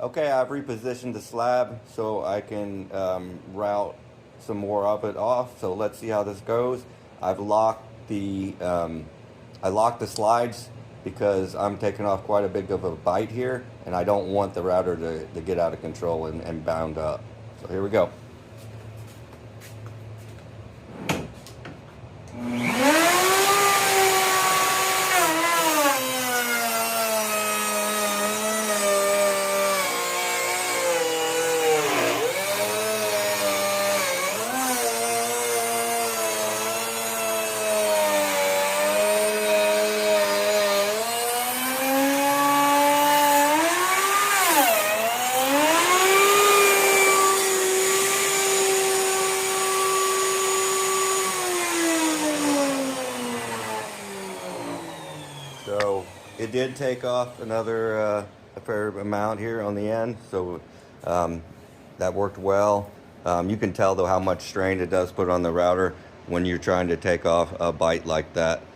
Okay, I've repositioned the slab so I can route some more of it off. So let's see how this goes. I've locked I locked the slides because I'm taking off quite a big of a bite here, and I don't want the router to get out of control and bound up. So here we go. So it did take off another a fair amount here on the end, so that worked well. You can tell though how much strain it does put on the router when you're trying to take off a bite like that.